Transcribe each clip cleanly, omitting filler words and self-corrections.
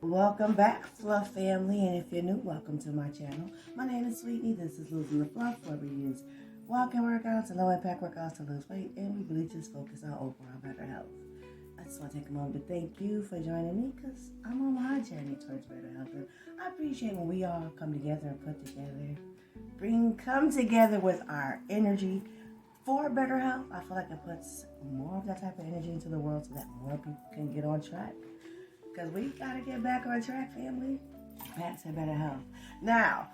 Welcome back, Fluff family, and if you're new, welcome to my channel. My name is Sweetie. This is Losing the Fluff, where we use walking workouts and low-impact workouts to lose weight, and we really just focus on overall better health. I just want to take a moment to thank you for joining me, because I'm on my journey towards better health, and I appreciate when we all come together and come together with our energy for better health. I feel like it puts more of that type of energy into the world so that more people can get on track. Because we got to get back on track, family. Back to better health. Now,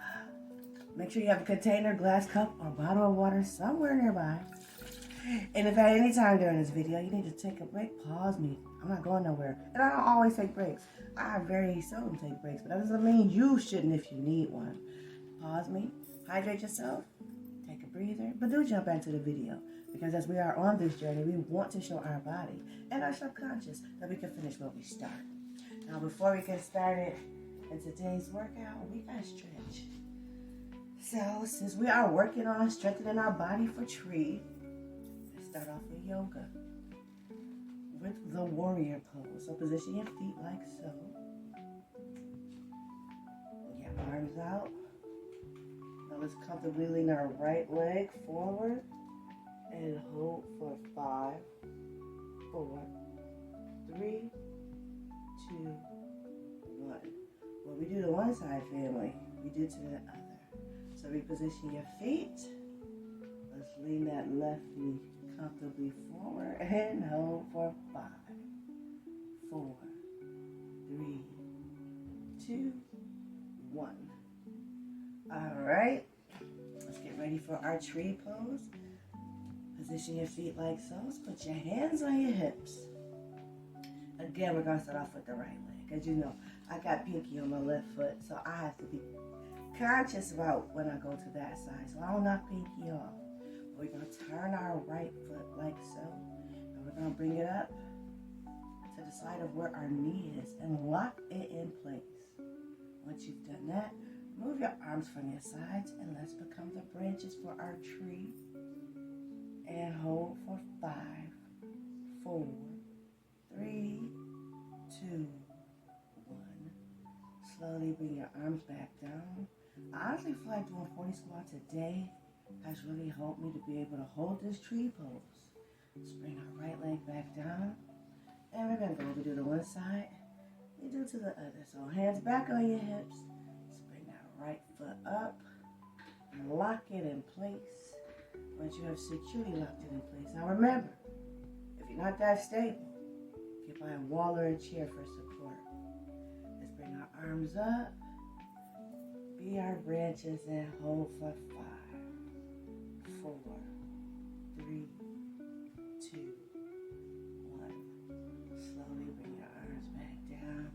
make sure you have a container, glass cup, or bottle of water somewhere nearby. And if at any time during this video you need to take a break, pause me. I'm not going nowhere. And I don't always take breaks. I very seldom take breaks. But that doesn't mean you shouldn't if you need one. Pause me. Hydrate yourself. Take a breather. But do jump into the video. Because as we are on this journey, we want to show our body and our subconscious that we can finish where we start. Now, before we get started in today's workout, we got to stretch. So, since we are working on strengthening our body for tree, let's start off with yoga. With the warrior pose. So, position your feet like so. Get arms out. Now, let's comfortably lean our right leg forward and hold for 5, 4, 3, 2, 1. When we do to one side, family, we do to the other. So reposition your feet. Let's lean that left knee comfortably forward and hold for 5, 4, 3, 2, 1. All right. Let's get ready for our tree pose. Position your feet like so. Let's put your hands on your hips. Again, we're going to start off with the right leg. As you know, I got pinky on my left foot, so I have to be conscious about when I go to that side. So I don't knock pinky off. We're going to turn our right foot like so. And we're going to bring it up to the side of where our knee is and lock it in place. Once you've done that, move your arms from your sides and let's become the branches for our tree. And hold for 5, 4, 3, 2, 1. Slowly bring your arms back down. I honestly feel like doing 40 squats a day has really helped me to be able to hold this tree pose. Let's bring our right leg back down. And we're going to go over to the one side and do to the other. So hands back on your hips. Let's bring that right foot up. And lock it in place. Once you have securely locked it in place. Now remember, if you're not that stable, get by a wall or a chair for support. Let's bring our arms up. Be our branches and hold for 5, 4, 3, 2, 1. Slowly bring your arms back down.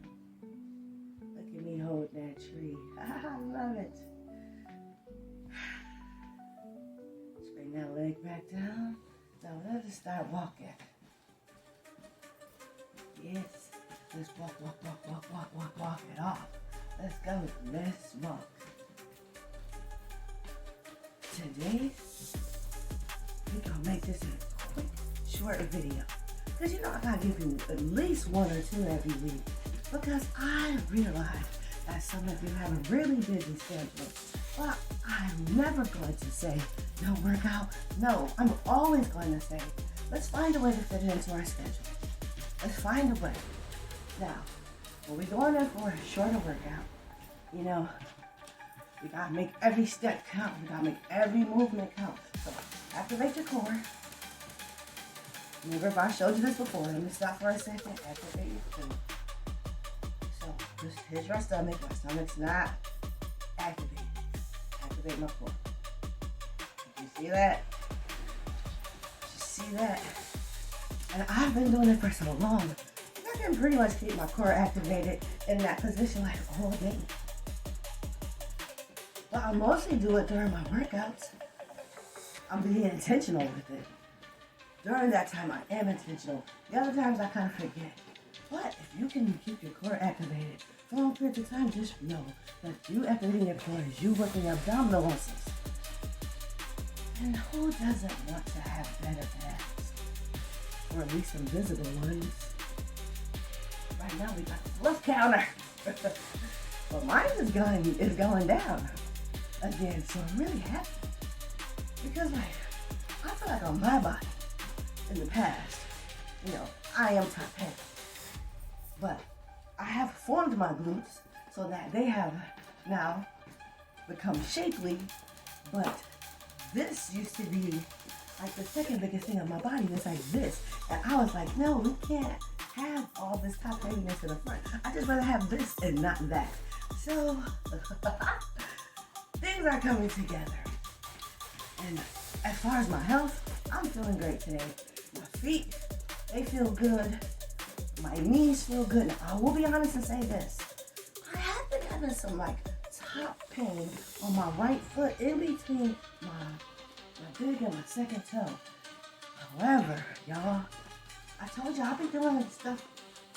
Look at me holding that tree. I love it. Let's bring that leg back down. Now let's start walking. Yes. Let's walk it off. Let's go. Let's walk. Today, we're going to make this a quick, short video. Because you know I got to give you at least 1 or 2 every week. Because I realize that some of you have a really busy schedule. But I'm never going to say no workout. No, I'm always going to say, let's find a way to fit it into our schedule. Let's find a way. Now, when we're going in for a shorter workout, you know, we gotta make every step count. We gotta make every movement count. So activate your core. Remember, if I showed you this before, let me stop for a second. Activate your core. So just here's your stomach. My stomach's not activated. Activate my core. You see that? You see that? And I've been doing it for so long. I can pretty much keep my core activated in that position like all day. But I mostly do it during my workouts. I'm being intentional with it. During that time, I am intentional. The other times, I kind of forget. But if you can keep your core activated for long periods of time, just know that you activating your core is you working your abdominal muscles. And who doesn't want to have better abs? Or at least some visible ones. Right now, we got the fluff counter. But mine is going down again, so I'm really happy. Because like, I feel like on my body, in the past, I am top heavy. But I have formed my glutes so that they have now become shapely, but this used to be like the second biggest thing on my body was like this. And I was like, no, we can't have all this top heaviness in the front. I just rather have this and not that. So things are coming together. And as far as my health, I'm feeling great today. My feet, they feel good. My knees feel good. Now, I will be honest and say this. I have been having some like top pain on my right foot in between my big and my second toe. However, y'all, I told you I've been dealing with stuff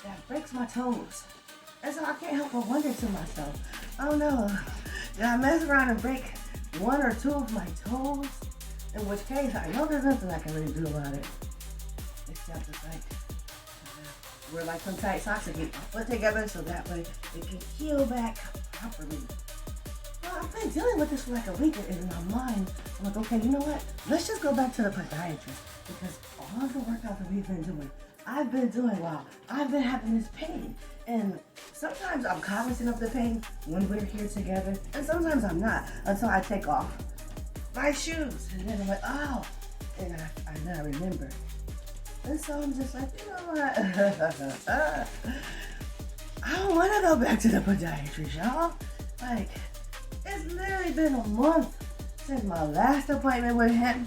that breaks my toes. And so I can't help but wonder to myself, oh no, did I mess around and break one or two of my toes? In which case, I know there's nothing I can really do about it. Except it's like, wear like some tight socks to keep my foot together so that way it can heal back properly. Well, I've been dealing with this for like a week, and in my mind, I'm like, okay, you know what? Let's just go back to the podiatrist, because all of the workouts that we've been doing, I've been doing while I've been having this pain. And sometimes I'm cognizant of the pain when we're here together, and sometimes I'm not until I take off my shoes. And then I'm like, oh, and I now remember. And so I'm just like, you know what? I don't want to go back to the podiatrist, y'all. Like, it's literally been a month since my last appointment with him,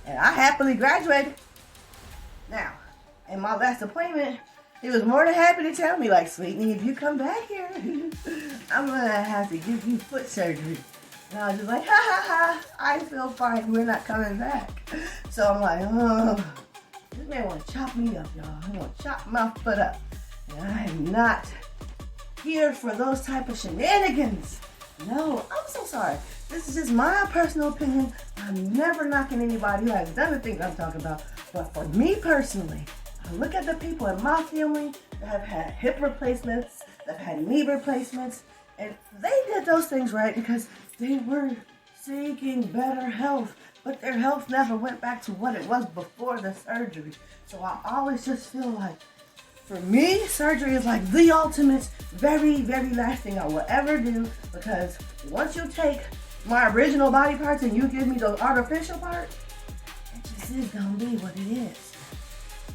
and I happily graduated. Now, in my last appointment, he was more than happy to tell me, like, sweetie, if you come back here, I'm going to have to give you foot surgery. And I was just like, ha ha ha, I feel fine, we're not coming back. So I'm like, oh, this man want to chop me up, y'all. He want to chop my foot up. And I am not here for those type of shenanigans. No, I'm so sorry. This is just my personal opinion. I'm never knocking anybody who has done the things I'm talking about. But for me personally, I look at the people in my family that have had hip replacements, that have had knee replacements, and they did those things right because they were seeking better health, but their health never went back to what it was before the surgery. So I always just feel like, for me, surgery is like the ultimate, very, very last thing I will ever do, because once you take my original body parts and you give me those artificial parts, it just is gonna be what it is.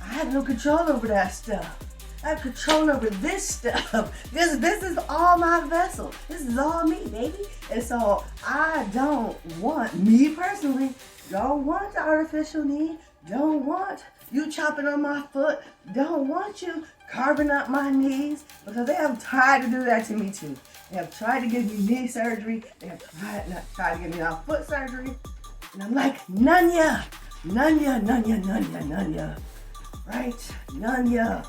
I have no control over that stuff. I have control over this stuff. This is all my vessel. This is all me, baby. And so I don't want, me personally, don't want the artificial knee, don't want you chopping on my foot, don't want you carving up my knees, because they have tried to do that to me too. They have tried to give me knee surgery. They have tried to give me now foot surgery. And I'm like, none ya. None ya, none ya, none ya, none ya. Right? None ya.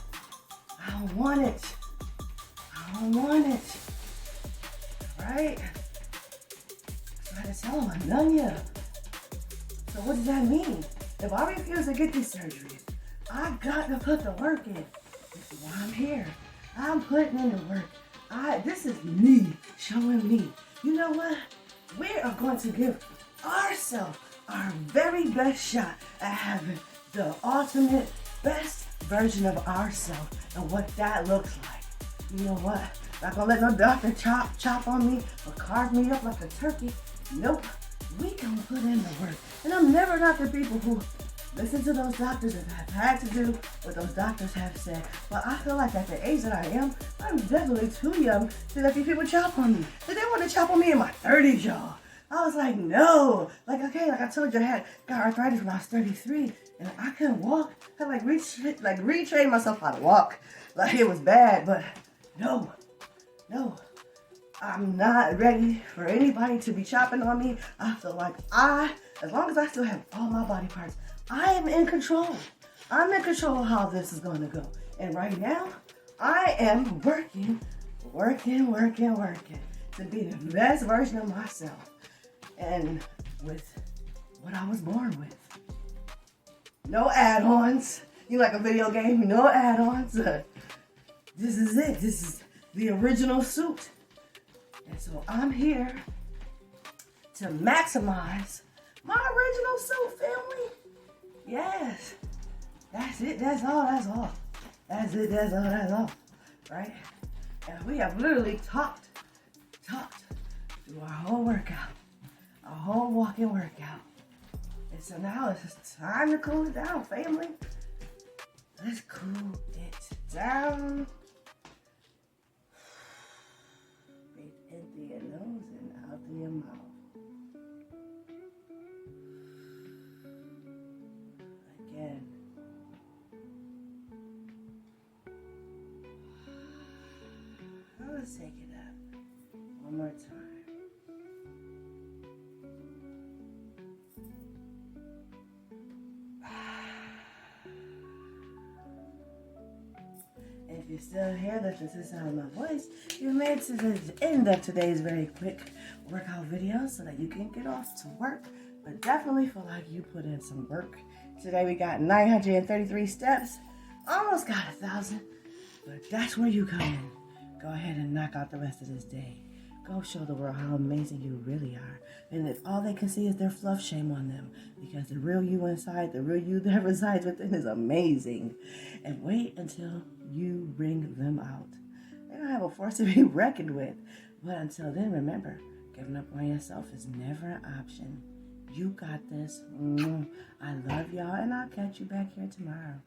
I don't want it. I don't want it. Right? So I had to tell him I'm none ya. So what does that mean? If I refuse to get these surgeries, I got to put the work in. This is why I'm here. I'm putting in the work. This is me showing me. You know what? We are going to give ourselves our very best shot at having the ultimate best version of ourselves and what that looks like. You know what? Not gonna let no doctor chop on me or carve me up like a turkey. Nope. We can put in the work. And I'm never knocking people who listen to those doctors and have had to do what those doctors have said. But I feel like at the age that I am, I'm definitely too young to let these people chop on me. They want to chop on me in my 30s, y'all. I was like, no. Like, okay, like I told you, I got arthritis when I was 33. And I couldn't walk. I had retrained myself how to walk. Like, it was bad, but no. I'm not ready for anybody to be chopping on me. I feel like as long as I still have all my body parts, I am in control. I'm in control of how this is going to go. And right now, I am working to be the best version of myself. And with what I was born with. No add-ons. You like a video game? No add-ons. This is it. This the original suit. And so I'm here to maximize my original suit, family. Yes. That's it. That's all. That's all. That's it. That's all. That's all. Right? And we have literally talked through our whole workout, our whole walking workout. And so now it's just time to cool it down, family. Let's cool it down. Breathe in through your nose and out through your mouth. Again. Let's take it up one more time. If you're still here, that's just the sound of my voice. You made it to the end of today's very quick workout video so that you can get off to work, but definitely feel like you put in some work. Today we got 933 steps, almost got 1,000, but that's where you come in. Go ahead and knock out the rest of this day. Go show the world how amazing you really are. And if all they can see is their fluff, shame on them. Because the real you inside, the real you that resides within is amazing. And wait until you bring them out. They're going to have a force to be reckoned with. But until then, remember, giving up on yourself is never an option. You got this. I love y'all, and I'll catch you back here tomorrow.